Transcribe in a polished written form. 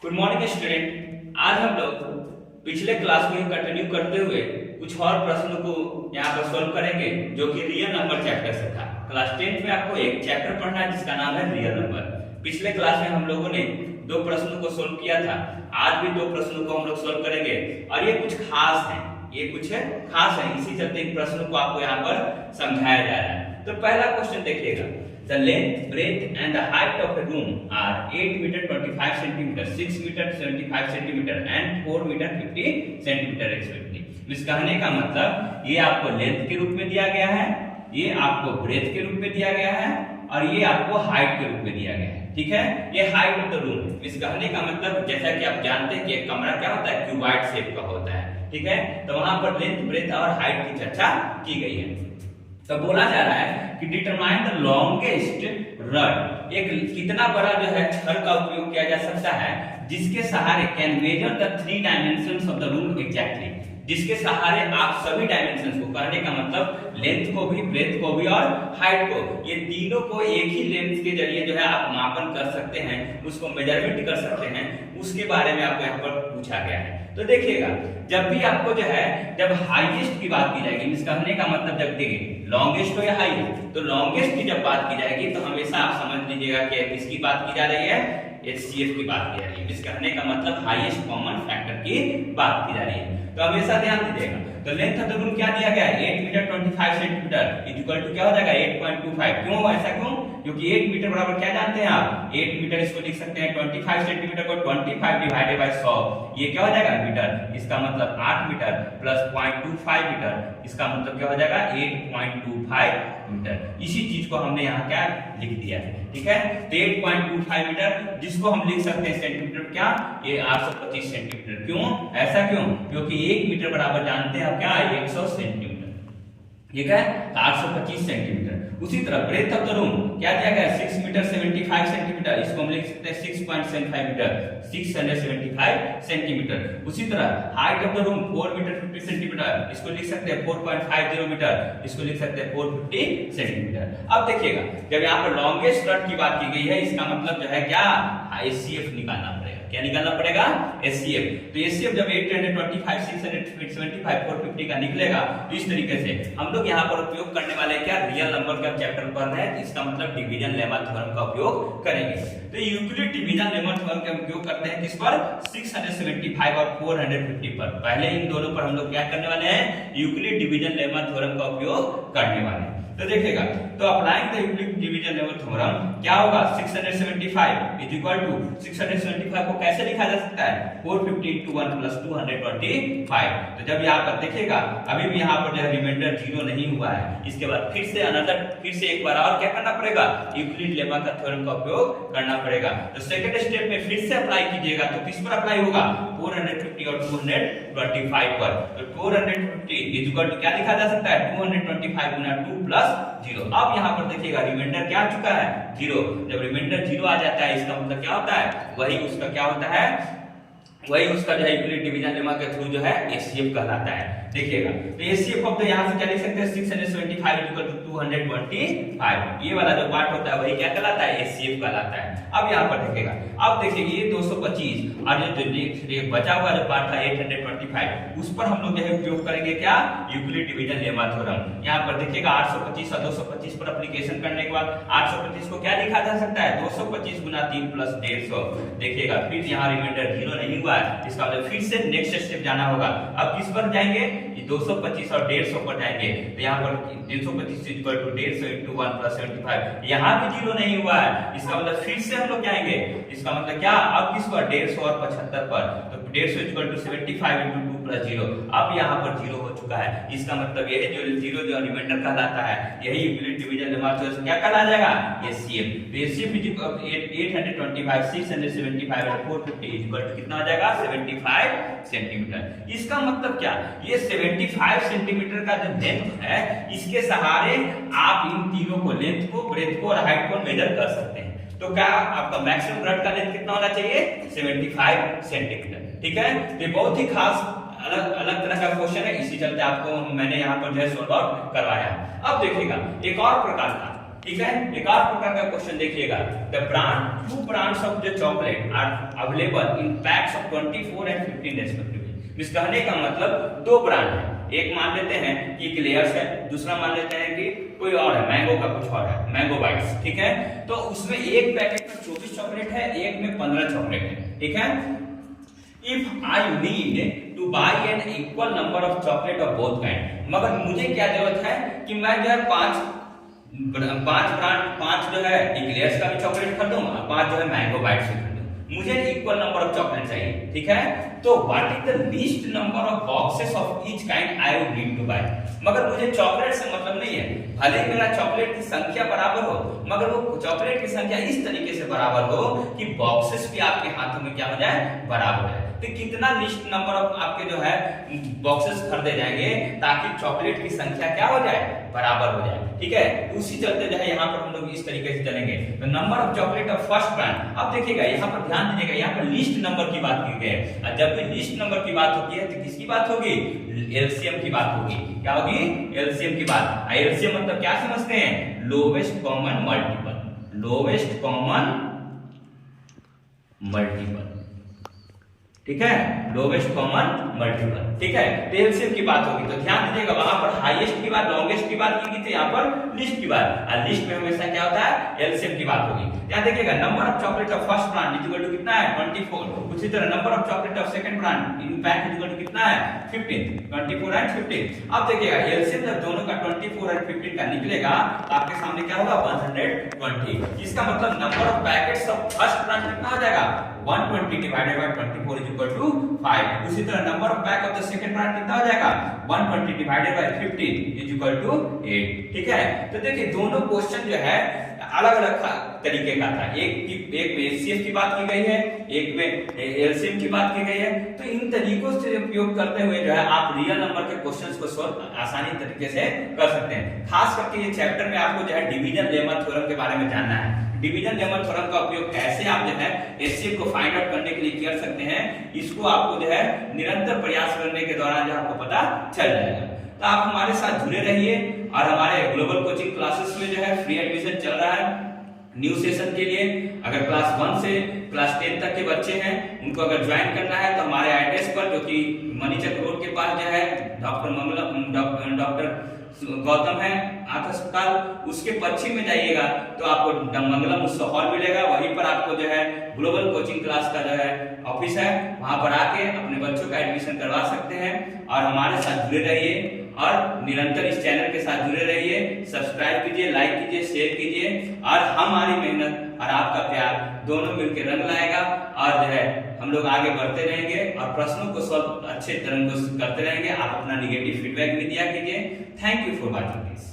Good morning student. आज हम लोग पिछले क्लास में कंटिन्यू करते हुए कुछ और प्रश्नों को यहाँ पर सॉल्व करेंगे जो कि रियल नंबर चैप्टर से था। क्लास 10th में आपको एक चैप्टर पढ़ना है जिसका नाम है रियल नंबर। पिछले क्लास में हम लोगों ने दो प्रश्नों को सॉल्व किया था, आज भी दो प्रश्नों को हम लोग सॉल्व करेंगे और ये कुछ खास है, ये कुछ खास है, इसी चलते इन प्रश्नों को आपको यहाँ पर समझाया जा रहा है। तो पहला क्वेश्चन देखिएगा, The length, breadth and the height of a room are 8 meter 25 centimeter, 6 meter 75 centimeter and 4 meter 50 centimeter respectively। इस कहने का मतलब ये आपको लेंथ के रूप में दिया गया है, ये आपको ब्रेथ के रूप में दिया गया है और ये आपको हाइट के रूप में दिया गया है। ठीक है, ये हाइट ऑफ द रूम। इस कहने का मतलब जैसा कि आप जानते हैं कि एक कमरा क्या होता है, क्यूबॉइड शेप का होता है। ठीक है, तो वहां पर लेंथ, ब्रेथ और हाइट की चर्चा की गई है। तो बोला जा रहा है कि डिटरमाइन द लॉन्गेस्ट रड, एक कितना बड़ा जो है छड़ का उपयोग किया जा सकता है जिसके सहारे can measure the 3 dimensions of the room exactly, जिसके सहारे आप सभी डायमेंशंस को, कहने का मतलब लेंथ को भी, ब्रेथ को भी और हाइट को, ये तीनों को एक ही लेंस के जरिए जो है आप मापन कर सकते हैं, उसको मेजरमेंट कर सकते हैं, उसके बारे में आपको यहाँ पर पूछा गया है। तो देखिएगा, जब भी आपको जो है जब हाईएस्ट की बात की जाएगी, इस कहने का मतलब जब देखिए लॉन्गेस्ट हो या हाईएस्ट, तो लॉन्गेस्ट की जब बात की जाएगी तो हमेशा आप समझ लीजिएगा कि किसकी बात की जा रही है, HCF की बात की जा रही है। इस कहने का मतलब हाईएस्ट कॉमन फैक्टर की बात की जा रही है। तो हमेशा ध्यान दीजिएगा, तो लेंथ ऑफ द रूम क्या दिया गया है, 8 मीटर 25 सेंटीमीटर इक्वल टू क्या हो जाएगा 8.25। क्यों ऐसा क्यों? क्योंकि 8 मीटर बराबर क्या जानते हैं आप, 8 मीटर इसको लिख सकते हैं 25 सेंटीमीटर को 25 डिवाइडेड बाय 100, ये क्या हो जाएगा मीटर, इसका मतलब 8 मीटर प्लस 0.25 मीटर, इसका मतलब क्या हो जाएगा 8.25 मीटर। इसी चीज को हमने यहाँ क्या लिख दिया है। ठीक है, तो 8.25 मीटर जिसको हम लिख सकते हैं सेंटीमीटर क्या, ये 825 सेंटीमीटर। क्यों ऐसा क्यों? क्योंकि 1 मीटर बराबर जानते हैं आप क्या, 100 सेंटीमीटर। ठीक है, 825 सेंटीमीटर। उसी तरह ब्रेथ ऑफ द रूम क्या दिया गया, 6 मीटर 75 सेंटीमीटर, इसको हम लिख सकते हैं 6.75 मीटर, 675 सेंटीमीटर। उसी तरह height of the room 4 metre 50 centimetre, इसको लिख सकते हैं 4.50 मीटर, इसको लिख सकते हैं 450 सेंटीमीटर। अब देखिएगा, जब यहाँ पर लॉन्गेस्ट रड की बात की गई है, इसका मतलब जो है क्या, HCF निकालना पड़ेगा। क्या निकालना पड़ेगा, HCF। तो HCF जब 825 675 450 का निकलेगा, तो इस तरीके से हम लोग यहाँ पर उपयोग करने वाले क्या, रियल नंबर का चैप्टर पढ़ रहे हैं, इसका मतलब डिवीजन लेमा थ्योरम का उपयोग करेंगे। तो यूक्लिड डिवीजन लेमा थ्योरम का उपयोग करते हैं किस पर, 675 और 450 पर। पहले इन दोनों पर हम लोग क्या करने वाले हैं, यूक्लिड डिवीजन लेमा थ्योरम का उपयोग करने वाले हैं। तो देखिएगा, तो applying the Euclid division lemma theorem क्या होगा, 675 इज इक्वल टू 675 को कैसे लिखा जा सकता है, 450 into 1 plus 225। तो जब यहाँ पर देखिएगा, अभी भी यहाँ पर जो है रिमाइंडर 0 नहीं हुआ है, इसके बाद फिर से एक बार और क्या करना पड़ेगा, यूक्लिड लेमा का थ्योरम का उपयोग करना पड़ेगा। तो सेकंड स्टेप में फिर से अप्लाई कीजिएगा, तो किस पर अप्लाई होगा, 450 और 225 पर। तो 450 इज इक्वल टू क्या लिखा जा सकता है, 225 गुना 2 प्लस 0। अब यहाँ पर देखिएगा रिमाइंडर क्या आ चुका है, 0। जब रिमाइंडर 0 आ जाता है, इसका मतलब क्या होता है, वही उसका क्या होता है, वही उसका जो है यूक्लिड डिवीजन लेमा के थ्रू जो है HCF कहलाता है। देखिएगा, तो HCF अब तो यहाँ से क्या लिख सकते हैं, 675 इक्वल टू 225, ये वाला जो पार्ट होता है वही क्या कहलाता है, HCF कहलाता है। अब यहाँ पर देखिएगा, अब देखिए ये 225 और जो बचा हुआ जो पार्ट था 825, उस पर हम लोग जो है उपयोग करेंगे क्या, यूक्लिड डिवीजन लेमा थ्योरम। यहाँ पर देखिएगा 825 और 225 पर एप्लीकेशन करने के बाद 825 को क्या लिखा जा सकता है, 225 गुना 3 प्लस 150। देखिएगा फिर यहाँ रिमाइंडर 0 नहीं हुआ है, इसका मतलब फिर से नेक्स्ट स्टेप जाना होगा। अब किस पर जाएंगे, 225 और 150 पर जाएंगे। तो यहाँ पर 225 इक्वल टू 150 into 1 plus 75, यहाँ भी 0 नहीं हुआ है, इसका मतलब फिर से हम लोग जाएंगे, इसका मतलब क्या, अब किस पर, 150 और 75 पर। तो 150 इक्वल टू 75 into 2 plus 0, अब यहाँ पर 0 हो चुका है, इसका मतलब यही जो 0 जो रिमाइंडर कहलाता है, यही यूक्लिड डिवीजन लेमा थ्योरम से क्या कहला जाएगा, HCF। तो HCF इज इक्वल टू 825 675 और 450 इक्वल टू कितना हो जाएगा, 75 सेंटीमीटर। इसका मतलब क्या, ये 75 सेंटीमीटर का जो लेंथ है, इसके सहारे आप इन तीनों को, लेंथ को, ब्रेथ को और हाइट को मेजर कर सकते हैं। तो क्या आपका मैक्सिमम रड का लेंथ कितना होना चाहिए, 75 सेंटीमीटर। ठीक है, तो बहुत ही खास अलग अलग तरह का क्वेश्चन है, इसी चलते आपको मैंने यहाँ पर जो है सॉल्व आउट करवाया। अब देखिएगा एक और प्रकार का ठीक है। एक और प्रकार का क्वेश्चन देखिएगा, the brand two brands of the chocolate are available in packs of 24 and 15 respectively. इस कहने का मतलब दो ब्रांड है, एक मान लेते हैं कि क्लियर्स है, दूसरा मान लेते हैं कि कोई और है, मैंगो का कुछ और है, मैंगो बाइट्स, ठीक है। तो उसमें एक पैकेट में 24 चॉकलेट है, एक में 15 चॉकलेट है, ठीक है। If I need to buy an equal number of chocolate of both kind, मगर मुझे क्या जरूरत है कि मैं जो है पांच जो है इक्लेयर्स का भी चॉकलेट खरीदूं और 5 जो है मैंगो बाइट्स भी खरीदूं, मुझे इक्वल नंबर ऑफ चॉकलेट चाहिए, ठीक है। तो what is the least number of boxes of each kind I would need to buy, मगर मुझे चॉकलेट से मतलब नहीं है, भले ही मेरा चॉकलेट की संख्या बराबर हो, मगर वो चॉकलेट की संख्या इस तरीके से बराबर हो कि बॉक्सेस भी आपके हाथों में क्या हो जाए, बराबर है। तो कितना लिस्ट नंबर ऑफ आपके जो है बॉक्सेस खरीदे जाएंगे ताकि चॉकलेट की संख्या क्या हो जाए, बराबर हो जाए, ठीक है। उसी चलते जो है यहाँ पर हम लोग इस तरीके से चलेंगे। तो number of chocolate of first brand, अब देखिएगा यहाँ पर ध्यान दीजिएगा, यहाँ पर लिस्ट नंबर की बात की गई है, और जब भी लिस्ट नंबर की बात होती है तो किसकी बात होगी, एलसीएम की बात होगी। क्या होगी, एलसीएम की बात। एलसीएम मतलब क्या समझते हैं, lowest common multiple, lowest common multiple, ठीक है, लोवेस्ट कॉमन मल्टीपल, ठीक है। तो एलसीएम की बात होगी, तो ध्यान दीजिएगा वहां पर हाईएस्ट की बात, लॉन्गेस्ट की बात की गई थी, यहाँ पर लिस्ट की बात, और लिस्ट में हमेशा क्या होता है, एलसीएम की बात होगी। यहाँ देखिएगा number of chocolate of first brand equal to कितना है, 24। उसी तरह number of chocolate of second brand in pack equal to कितना है, 15, 24 एंड 15। अब देखिएगा एलसीएम जब दोनों का 24 और 15 का निकलेगा तो आपके सामने क्या होगा, 120। इसका मतलब number of packets of first brand कितना हो जाएगा, 120 divided by 24 is equal to 5। उसी तरह number of pack of the second brand कितना हो जाएगा, 120 divided by 15 is equal to 8, ठीक है। तो देखिए दोनों क्वेश्चन जो है अलग अलग तरीके का था, एक में एचसीएफ की बात की गई है, एक में एलसीएम की बात की गई है। तो इन तरीकों से उपयोग करते हुए जो है आप रियल नंबर के क्वेश्चंस को सॉल्व आसानी तरीके से कर सकते हैं। खास करके ये चैप्टर में आपको जो है डिवीजन लेमा थ्योरम के बारे में जानना है। डिवीजन लेमा थ्योरम का उपयोग कैसे आप जो है एचसीएफ को फाइंड आउट करने के लिए कर सकते हैं, इसको आपको जो है निरंतर प्रयास करने के दौरान जो आपको पता चल जाएगा। तो आप हमारे साथ जुड़े रहिए, और हमारे ग्लोबल कोचिंग क्लासेस में जो है फ्री एडमिशन चल रहा है न्यू सेशन के लिए। अगर क्लास 1 से क्लास 10 तक के बच्चे हैं उनको अगर ज्वाइन करना है तो हमारे एड्रेस पर, जो कि मणिचक रोड के पास जो है डॉक्टर गौतम है आंख अस्पताल, उसके पश्चिम में जाइएगा तो आपको मंगलम उत्सव हॉल मिलेगा, वहीं पर आपको जो है ग्लोबल कोचिंग क्लास का जो है ऑफिस है, वहां पर आके अपने बच्चों का एडमिशन करवा सकते हैं। और हमारे साथ जुड़े रहिए और निरंतर इस चैनल के साथ जुड़े रहिए, सब्सक्राइब कीजिए, लाइक कीजिए, शेयर कीजिए, और हमारी मेहनत और आपका प्यार दोनों मिलकर रंग लाएगा, और जो है हम लोग आगे बढ़ते रहेंगे और प्रश्नों को सॉल्व अच्छे तरह से करते रहेंगे। आप अपना निगेटिव फीडबैक भी दिया कीजिए। Thank you for watching this.